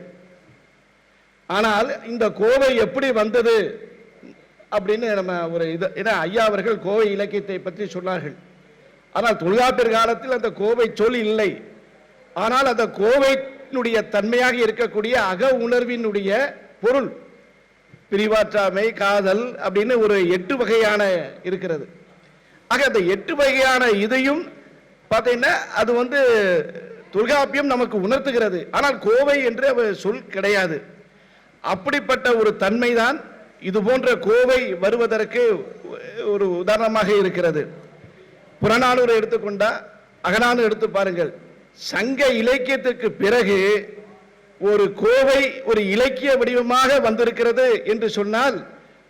ஆனால் இந்த கோவை எப்படி வந்தது அப்படின்னு நம்ம ஒரு இது, ஏன்னா ஐயா அவர்கள் கோவை இலக்கியத்தை பற்றி சொன்னார்கள். ஆனால் தொல்காப்பியர் காலத்தில் அந்த கோவை சொல் இல்லை. ஆனால் அந்த கோவையினுடைய தன்மையாக இருக்கக்கூடிய அக உணர்வினுடைய பொருள் பிரிவாற்றாமை, காதல் அப்படின்னு ஒரு 8 வகையான இருக்கிறது. ஆக அந்த 8 வகையான இதையும் பார்த்தீங்கன்னா அது வந்து தொல்காப்பியம் நமக்கு உணர்த்துகிறது. ஆனால் கோவை என்று சொல் கிடையாது. அப்படிப்பட்ட ஒரு தன்மை தான் இது போன்ற கோவை வருவதற்கு ஒரு உதாரணமாக இருக்கிறது. புறநானூறு எடுத்துக்கொண்டா, அகநானூறு எடுத்து பாருங்கள். சங்க இலக்கியத்திற்கு பிறகு ஒரு கோவை ஒரு இலக்கிய வடிவமாக வந்திருக்கிறது என்று சொன்னால்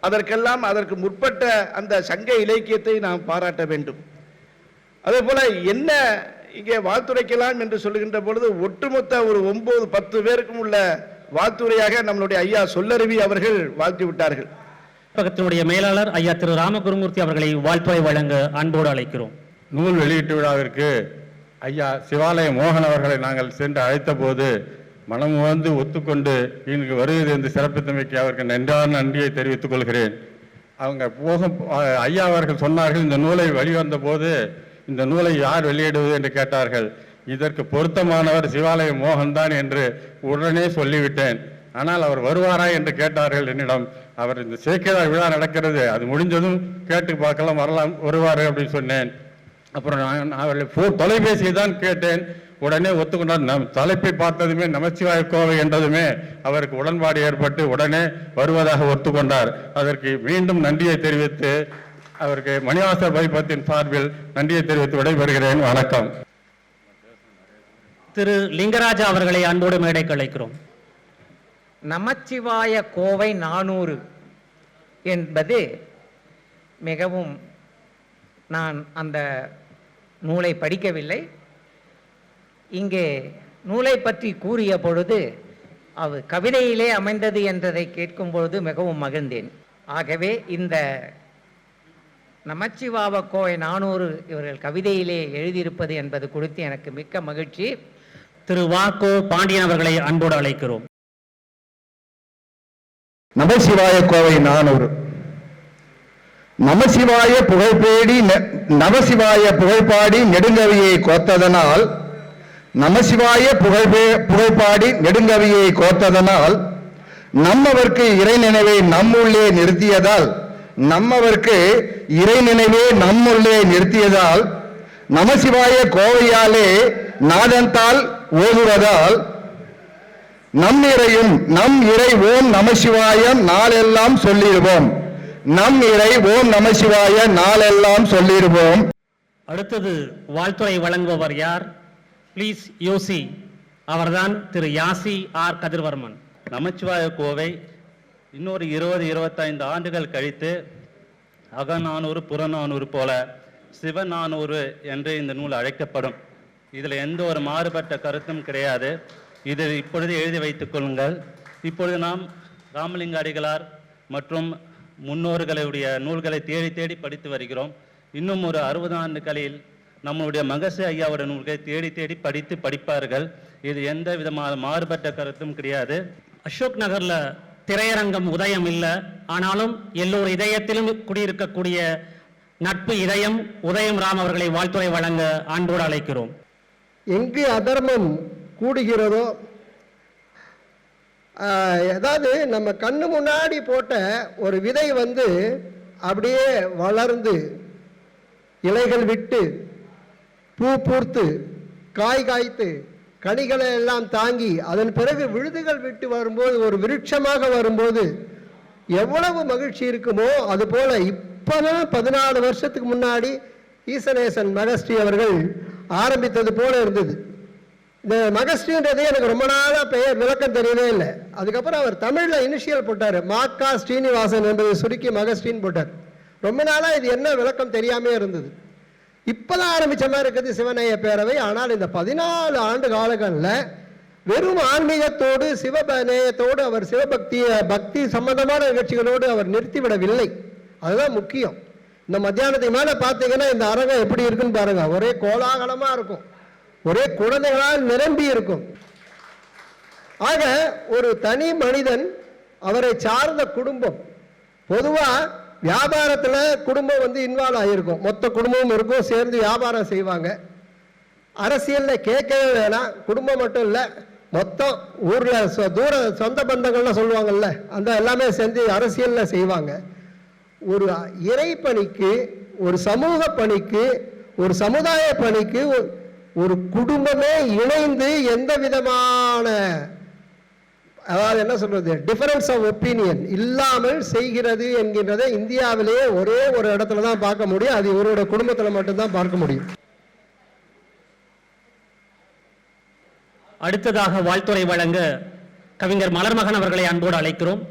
அதற்கெல்லாம் அதற்கு முற்பட்ட அந்த சங்க இலக்கியத்தை நாம் பாராட்ட வேண்டும். அதே போல என்ன இங்கே வாழ்த்துரைக்கலாம் என்று சொல்லுகின்ற பொழுது ஒட்டுமொத்த ஒரு 9-10 பேருக்கும் உள்ள வாழ்த்துரையாக நம்மளுடைய ஐயா சொல்லருவி அவர்கள் வாழ்த்தி விட்டார்கள். புத்தகத்தினுடைய மேலாளர் ஐயா திரு ராமகுருமூர்த்தி அவர்களை வாழ்த்துரை வழங்க அன்போடு அழைக்கிறோம். நூல் வெளியீட்டு விழாவிற்கு ஐயா சிவாலய மோகன் அவர்களை நாங்கள் சென்று அழைத்த போது மனம் வந்து ஒத்துக்கொண்டு இங்கு வருகிறது என்று சிறப்பித்தமைக்கு அவருக்கு நன்றியை தெரிவித்துக் கொள்கிறேன். அவங்க ஐயா அவர்கள் சொன்னார்கள், இந்த நூலை வெளிவந்த போது இந்த நூலை யார் வெளியிடுவது என்று கேட்டார்கள். இதற்கு பொருத்தமானவர் சிவாலய மோகன் தான் என்று உடனே சொல்லிவிட்டேன். ஆனால் அவர் வருவாரா என்று கேட்டார்கள் என்னிடம். அவர் இந்த சேக்கிழார் விழா நடக்கிறது, அது முடிஞ்சதும் கேட்டு பார்க்கலாம், வரலாம், வருவார் அப்படின்னு சொன்னேன். அப்புறம் நான் அவர்களை தொலைபேசியை தான் கேட்டேன். உடனே ஒத்துக்கொண்டார். தலைப்பை பார்த்ததுமே நமச்சிவாய கோவை என்றதுமே அவருக்கு உடன்பாடு ஏற்பட்டு உடனே வருவதாக ஒத்துக்கொண்டார். அதற்கு மீண்டும் நன்றியை தெரிவித்து அவருக்கு மணிவாசர் பதிப்பத்தின் சார்பில் நன்றியை தெரிவித்து விடைபெறுகிறேன். வணக்கம். திரு லிங்கராஜா அவர்களை அன்போடு மேடைக்கு அழைக்கிறோம். நமச்சிவாய கோவை 400 என்பது மிகவும், நான் அந்த நூலை படிக்கவில்லை. இங்கே நூலை பற்றி கூறிய பொழுது அது கவிதையிலே அமைந்தது என்றதை கேட்கும் பொழுது மிகவும் மகிழ்ந்தேன். ஆகவே இந்த நமச்சிவாய கோவை 400 இவர்கள் கவிதையிலே எழுதியிருப்பது என்பது குறித்து எனக்கு மிக்க மகிழ்ச்சி. திரு வாக்கோ பாண்டியன் அவர்களை அன்போடு அழைக்கிறோம். நமசிவாய கோவை 400. நமசிவாய புகழ்பாடி நெடுங்கவியை கோத்ததனால், நமசிவாய புகழ்பாடி நெடுங்கவியை கோத்ததனால் நம்மவர்க்கு இறை நினைவை நம்முள்ளே நிறுத்தியதால் நம்மவர்க்கு இறை நினைவே நம்முள்ளே நிறுத்தியதால் நமசிவாய கோவையாலே நாதந்தால் ஓதுவதால் நம் இறை ஓம் நமசிவாயம் நாளெல்லாம் சொல்லிடுவோம். நம் இறை ஓம் நமசிவாய நாளெல்லாம் சொல்லிடுவோம். அடுத்தது வாழ்த்துறை வழங்குபவர் யார்? ப்ளீஸ் யோசி. அவர்தான் திரு யாசி ஆர் கதிர்வர்மன். நமச்சிவாய கோவை இன்னொரு 20-25 ஆண்டுகள் கழித்து அகநானூறு புறநானூறு போல சிவநானூறு என்று இந்த நூல் அழைக்கப்படும். இதில் எந்த ஒரு மாறுபட்ட கருத்தும் கிடையாது. இது இப்பொழுது எழுதி வைத்துக் கொள்ளுங்கள். இப்பொழுது நாம் ராமலிங்க அடிகளார் மற்றும் முன்னோர்களுடைய நூல்களை தேடி தேடி படித்து வருகிறோம். இன்னும் ஒரு 60 ஆண்டுகளில் நம்முடைய மகசே ஐயாவுடைய நூல்களை தேடி தேடி படிப்பார்கள். இது எந்த விதமான மாறுபட்ட கருத்தும் கிடையாது. அசோக் நகர்ல திரையரங்கம் உதயம் இல்லை, ஆனாலும் எல்லோர் இதயத்திலும் குடியிருக்கக்கூடிய நட்பு இதயம் உதயம் ராம் அவர்களை வாழ்த்துறை வழங்க அன்போடு அழைக்கிறோம். எங்கு அதர்மம் கூடுகிறதோ, அதாவது நம்ம கண்ணு முன்னாடி போட்ட ஒரு விதை அப்படியே வளர்ந்து இலைகள் விட்டு பூ பூர்த்து காய் காய்த்து கனிகளை எல்லாம் தாங்கி அதன் பிறகு விழுதுகள் விட்டு வரும்போது ஒரு விருட்சமாக வரும்போது எவ்வளவு மகிழ்ச்சி இருக்குமோ, அதுபோல இப்பதான் 14 வருஷத்துக்கு முன்னாடி ஈசனேசன் மகஸ்ரீ அவர்கள் ஆரம்பித்தது போல இருந்தது. இந்த மகஸ்ரீன்றதே எனக்கு ரொம்ப நாளாக பெயர் விளக்கம் தெரியவே இல்லை. அதுக்கப்புறம் அவர் தமிழில் இனிஷியல் போட்டார், மாக்கா ஸ்ரீனிவாசன் என்பதை சுருக்கி மகஸ்ரீன்னு போட்டார். ரொம்ப நாளாக இது என்ன விளக்கம் தெரியாமே இருந்தது. இப்போதான் ஆரம்பித்த மாதிரி இருக்குது சிவநேய பேரவை. ஆனால் இந்த 14 ஆண்டு காலங்களில் வெறும் ஆன்மீகத்தோடு சிவநேயத்தோடு அவர் பக்தி சம்பந்தமான நிகழ்ச்சிகளோடு அவர் நிறுத்திவிடவில்லை. அதுதான் முக்கியம். இந்த மத்தியானத்துக்கு மேலே பார்த்தீங்கன்னா இந்த அரங்கம் எப்படி இருக்குன்னு பாருங்க. ஒரே கோலாகலமாக இருக்கும், ஒரே குழந்தைகளால் நிரம்பி இருக்கும். ஆக ஒரு தனி மனிதன், அவரை சார்ந்த குடும்பம், பொதுவாக வியாபாரத்தில் குடும்பம் இன்வால்வ் ஆகியிருக்கும். மொத்த குடும்பமும் இருக்கும், சேர்ந்து வியாபாரம் செய்வாங்க. அரசியலில் கேட்கவே வேணாம், குடும்பம் மட்டும் இல்லை, மொத்தம் ஊரில் தூர சொந்த பந்தங்கள்லாம் சொல்லுவாங்கல்ல, அந்த எல்லாமே சேர்ந்து அரசியலில் செய்வாங்க. ஒரு இறை பணிக்கு, ஒரு சமூக பணிக்கு, ஒரு சமுதாய பணிக்கு ஒரு குடும்பமே இணைந்து எந்த விதமான, அதாவது என்ன சொல்றது, டிஃபரன்ஸ் ஆஃப் ஒப்பீனியன் இல்லாமல் செய்கிறது என்கின்றதை இந்தியாவிலேயே ஒரே ஒரு இடத்துல தான் பார்க்க முடியும். அது இவரோட குடும்பத்தில் மட்டும்தான் பார்க்க முடியும். அடுத்ததாக வாழ்த்துறை வழங்க கவிஞர் மலர்மகன் அவர்களை அன்போடு அழைக்கிறோம்.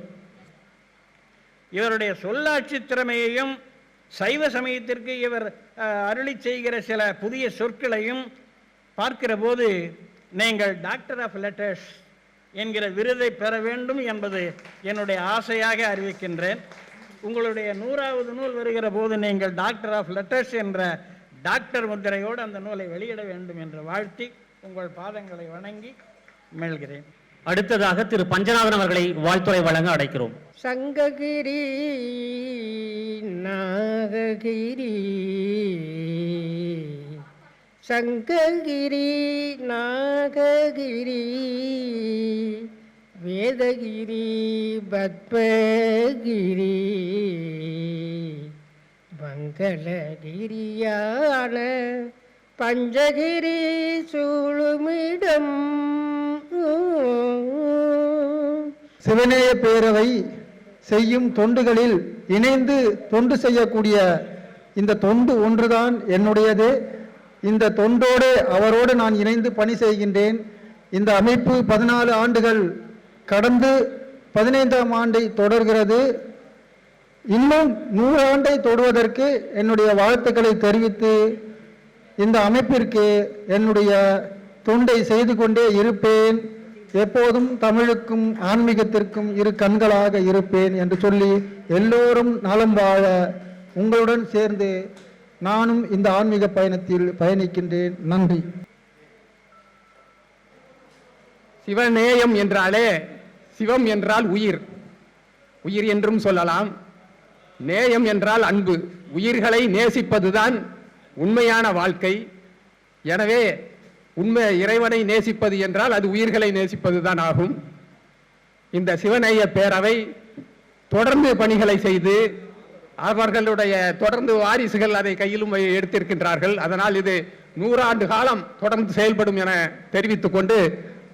இவருடைய சொல்லாட்சி திறமையையும் சைவ சமயத்திற்கு இவர் அருளி செய்கிற சில புதிய சொற்களையும் பார்க்கிற போது நீங்கள் டாக்டர் ஆஃப் லெட்டர்ஸ் என்கிற விருதை பெற வேண்டும் என்பது என்னுடைய ஆசையாக அறிவிக்கின்றேன். உங்களுடைய 100வது நூல் வருகிற போது நீங்கள் டாக்டர் ஆஃப் லெட்டர்ஸ் என்ற டாக்டர் முத்திரையோடு அந்த நூலை வெளியிட வேண்டும் என்று வாழ்த்தி உங்கள் பாதங்களை வணங்கி மேல்கிறேன். அடுத்ததாக திரு பஞ்சநாதன் அவர்களை வாழ்த்துறை வழங்க அழைக்கிறோம். சங்ககிரி நாககிரி, சங்ககிரி நாககிரி, வேதகிரி பத்மகிரி, மங்களகிரியான பஞ்சகிரி சூழுமிடம். சிவநேய பேரவை செய்யும் தொண்டுகளில் இணைந்து தொண்டு செய்யக்கூடிய இந்த தொண்டு ஒன்றுதான் என்னுடையது. இந்த தொண்டோடு அவரோடு நான் இணைந்து பணி செய்கின்றேன். இந்த அமைப்பு 14 ஆண்டுகள் கடந்து 15ஆம் ஆண்டை தொடர்கிறது. இன்னும் 100 ஆண்டை தொடுவதற்கு என்னுடைய வாழ்த்துக்களை தெரிவித்து இந்த அமைப்பிற்கு என்னுடைய தொண்டை செய்து கொண்டே இருப்பேன். எப்போதும் தமிழுக்கும் ஆன்மீகத்திற்கும் இரு கண்களாக இருப்பேன் என்று சொல்லி எல்லோரும் நலம் வாழ உங்களுடன் சேர்ந்து நானும் இந்த ஆன்மீக பயணத்தில் பயணிக்கின்றேன். நன்றி. சிவநேயம் என்றாலே சிவம் என்றால் உயிர், உயிர் என்றும் சொல்லலாம். நேயம் என்றால் அன்பு, உயிர்களை நேசிப்பதுதான் உண்மையான வாழ்க்கை. எனவே உண்மை இறைவனை நேசிப்பது என்றால் அது உயிர்களை நேசிப்பது தான் ஆகும். இந்த சிவநேய பேரவை தொடர்ந்து பணிகளை செய்து அவர்களுடைய தொடர்ந்து வாரிசுகள் அதை கையிலும் எடுத்திருக்கின்றார்கள். அதனால் இது 100 ஆண்டு காலம் தொடர்ந்து செயல்படும் என தெரிவித்துக் கொண்டு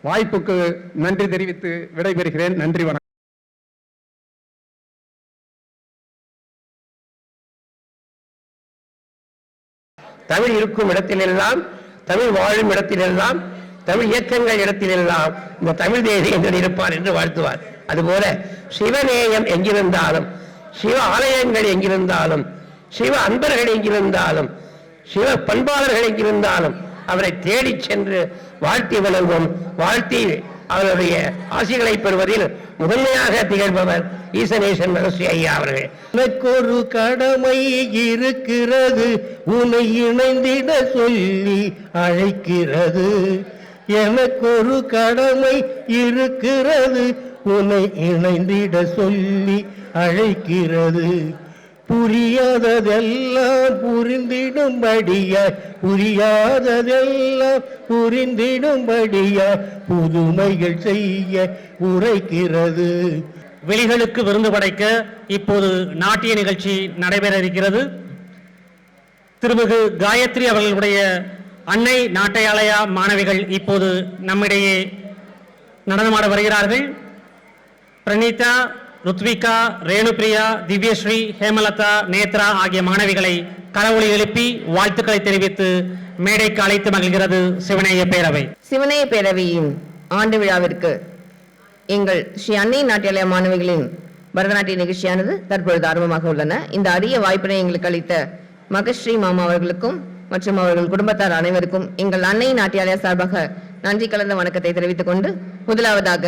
வாய்ப்புக்கு நன்றி தெரிவித்து விடைபெறுகிறேன். நன்றி, வணக்கம். தமிழ் இருக்கும் இடத்திலெல்லாம், தமிழ் வாழும் இடத்திலெல்லாம், தமிழ் இயக்கங்கள் இடத்திலெல்லாம் இந்த தமிழ் தேவி என்று இருப்பார் என்று வாழ்த்துவார். அதுபோல சிவநேயம் எங்கிருந்தாலும், சிவ ஆலயங்கள் எங்கிருந்தாலும், சிவ அன்பர்கள் எங்கிருந்தாலும், சிவ பண்பாளர்கள் எங்கிருந்தாலும் அவரை தேடி சென்று வாழ்த்தி வணங்கும், வாழ்த்தி அவருடைய ஆசிகளை பெறுவதில் முதன்மையாக திகழ்பவர் ஈசனேசன் மகஸ்ரீ ஐயா அவர்கள். எனக்கு ஒரு கடமை இருக்கிறது, உன்னை இணைந்திட சொல்லி அழைக்கிறது. எனக்கு ஒரு கடமை இருக்கிறது, உன்னை இணைந்திட சொல்லி அழைக்கிறது. புரியாததெல்லாம் புரிந்திடும்படியாய், புரியாததெல்லாம் புரிந்திடும்படியாய் புதுமைகள் செய்ய உரைக்கிறது. வெளிகளுக்கு விருந்து படைக்க இப்போது நாட்டிய நிகழ்ச்சி நடைபெற இருக்கிறது. திருமிகு காயத்ரி அவர்களுடைய அன்னை நாட்டையாலயா மாணவிகள் இப்போது நம்மிடையே நடனமாட வருகிறார்கள். பிரணீதா, ருத்விகா, ரேணுபிரியா, திவ்யஸ்ரீ, ஹேமலதா, நேத்ரா ஆகிய மாணவிகளை கரவொலி எழுப்பி வாழ்த்துக்களை தெரிவித்து மேடைக்கு அழைத்து மகிழ்கிறது சிவநேய பேரவை. சிவநேய பேரவையின் ஆண்டு விழாவிற்கு எங்கள் ஸ்ரீ அன்னை நாட்டியாலய மாணவிகளின் பரதநாட்டிய நிகழ்ச்சியானது தற்பொழுது ஆரம்பமாக உள்ளன. இந்த அரிய வாய்ப்பினை எங்களுக்கு அளித்த மகஸ்ரீ மாமா அவர்களுக்கும் மற்றும் அவர்கள் குடும்பத்தார் அனைவருக்கும் எங்கள் அன்னை நாட்டியாலய சார்பாக நன்றி கலந்த வணக்கத்தை தெரிவித்துக் கொண்டு, முதலாவதாக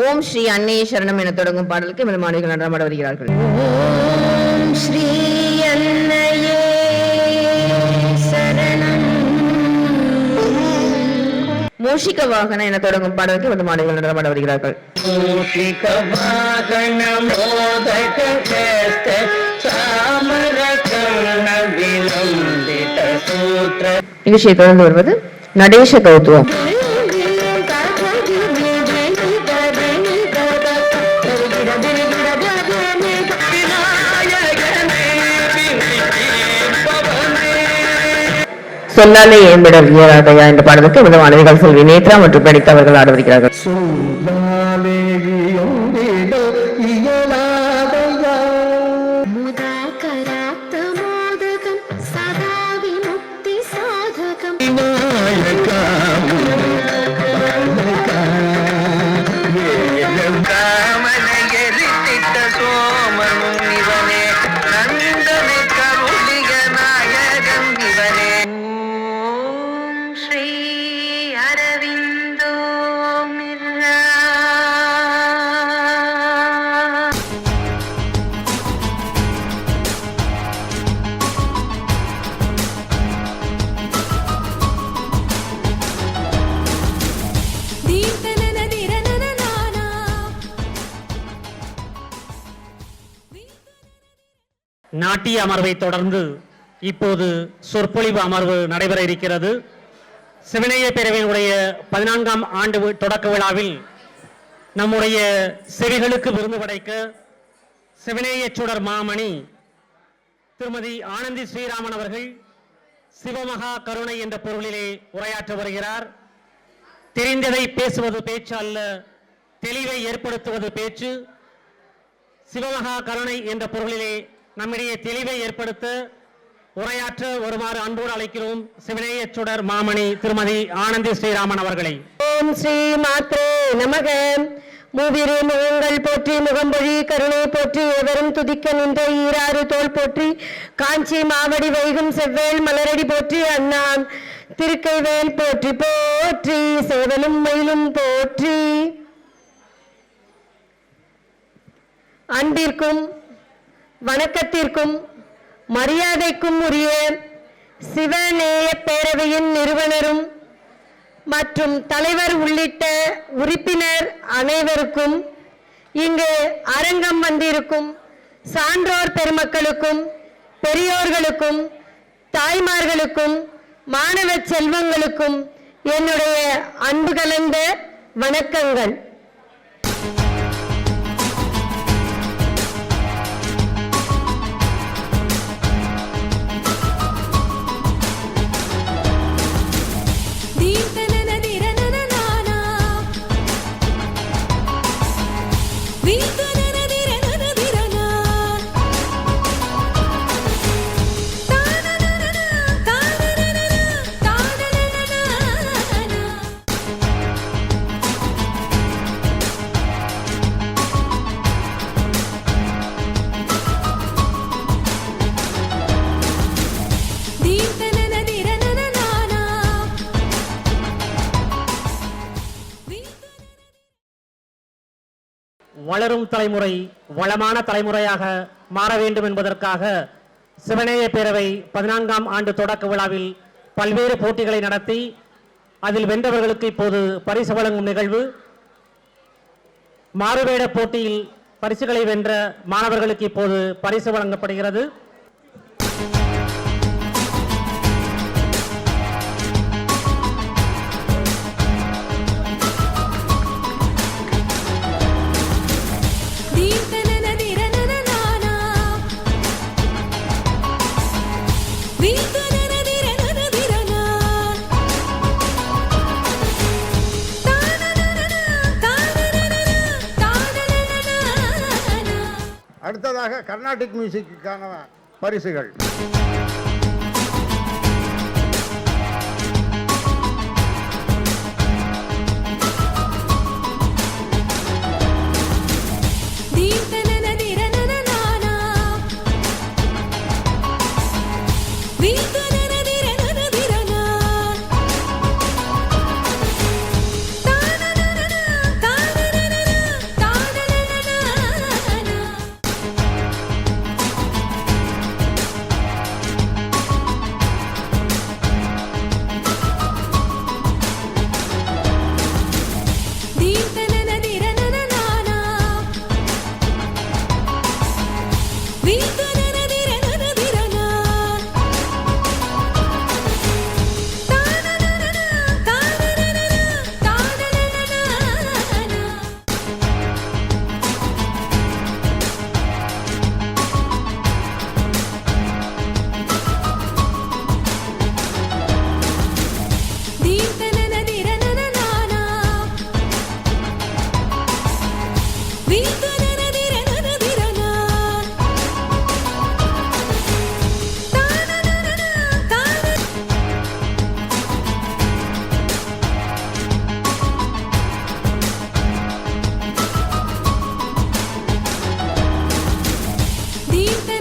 ஓம் ஸ்ரீ அன்னையே சரணம் என தொடங்கும் பாடலுக்கு எமது மாணவிகள் நடனமாட வருகிறார்கள். ஓம் ஸ்ரீ அன்னையே சரணம். மூஷிக வாகன என தொடங்கும் பாடலுக்கு எமது மாணவிகள் நடனமாட வருகிறார்கள். நிகழ்ச்சியை தொடர்ந்து வருவது நடேஷ கௌத்துவம். சொல்லாலே ஏம்பிடல் இயலாதையா என்ற பாடலுக்கு எமது மாணவிகள் செல்வி நேத்ரா மற்றும் பிரணீதா அவர்கள் ஆட வருகிறார்கள். நாட்டிய அமர்வை தொடர்ந்து இப்போது சொற்பொழிவு அமர்வு நடைபெற இருக்கிறது. சிவநேய பேரவையினுடைய 14ஆம் ஆண்டு தொடக்க விழாவில் நம்முடைய செவிகளுக்கு விருந்து படைக்க சிவநேய சுடர் மாமணி திருமதி ஆனந்தி ஸ்ரீராமன் அவர்கள் சிவமகா கருணை என்ற பொருளிலே உரையாற்ற வருகிறார். தெரிந்ததை பேசுவது பேச்சு அல்ல, தெளிவை ஏற்படுத்துவது பேச்சு. சிவமகா கருணை என்ற பொருளிலே நம்மிடையே தெளிவை ஏற்படுத்த உரையாற்ற வருமாறு அன்போடு அழைக்கிறோம் சிவநேய சுடர் மாமணி திருமதி ஆனந்தி ஸ்ரீராமன் அவர்களை. ஓம் ஸ்ரீ மாத்ரே நமக. மூவிரு முகங்கள் போற்றி, முகம்பொழி கருணை போற்றி, எவரும் துதிக்க நின்ற ஈராறு தோல் போற்றி, காஞ்சி மாவடி வைகும் செவ்வேல் மலரடி போற்றி, அண்ணான் திருக்கைவேல் போற்றி போற்றி, சேவலும் மயிலும் போற்றி. அன்பிற்கும் வணக்கத்திற்கும் மரியாதைக்கும் உரிய சிவநேய பேரவையின் நிறுவனரும் மற்றும் தலைவர் உள்ளிட்ட உறுப்பினர் அனைவருக்கும், இங்கு அரங்கம் வந்திருக்கும் சான்றோர் பெருமக்களுக்கும், பெரியோர்களுக்கும், தாய்மார்களுக்கும், மாணவ செல்வங்களுக்கும் என்னுடைய அன்பு கலந்த வணக்கங்கள். வளரும் தலைமுறை வளமான தலைமுறையாக மாற வேண்டும் என்பதற்காக சிவநேய பேரவை 14ஆம் ஆண்டு தொடக்க விழாவில் பல்வேறு போட்டிகளை நடத்தி அதில் வென்றவர்களுக்கு இப்போது பரிசு வழங்கும் நிகழ்வு. மாறுவேட போட்டியில் பரிசுகளை வென்ற மாணவர்களுக்கு இப்போது பரிசு வழங்கப்படுகிறது. அடுத்ததாக கர்நாடிக் மியூசிக்குக்கான பரிசுகள். Deep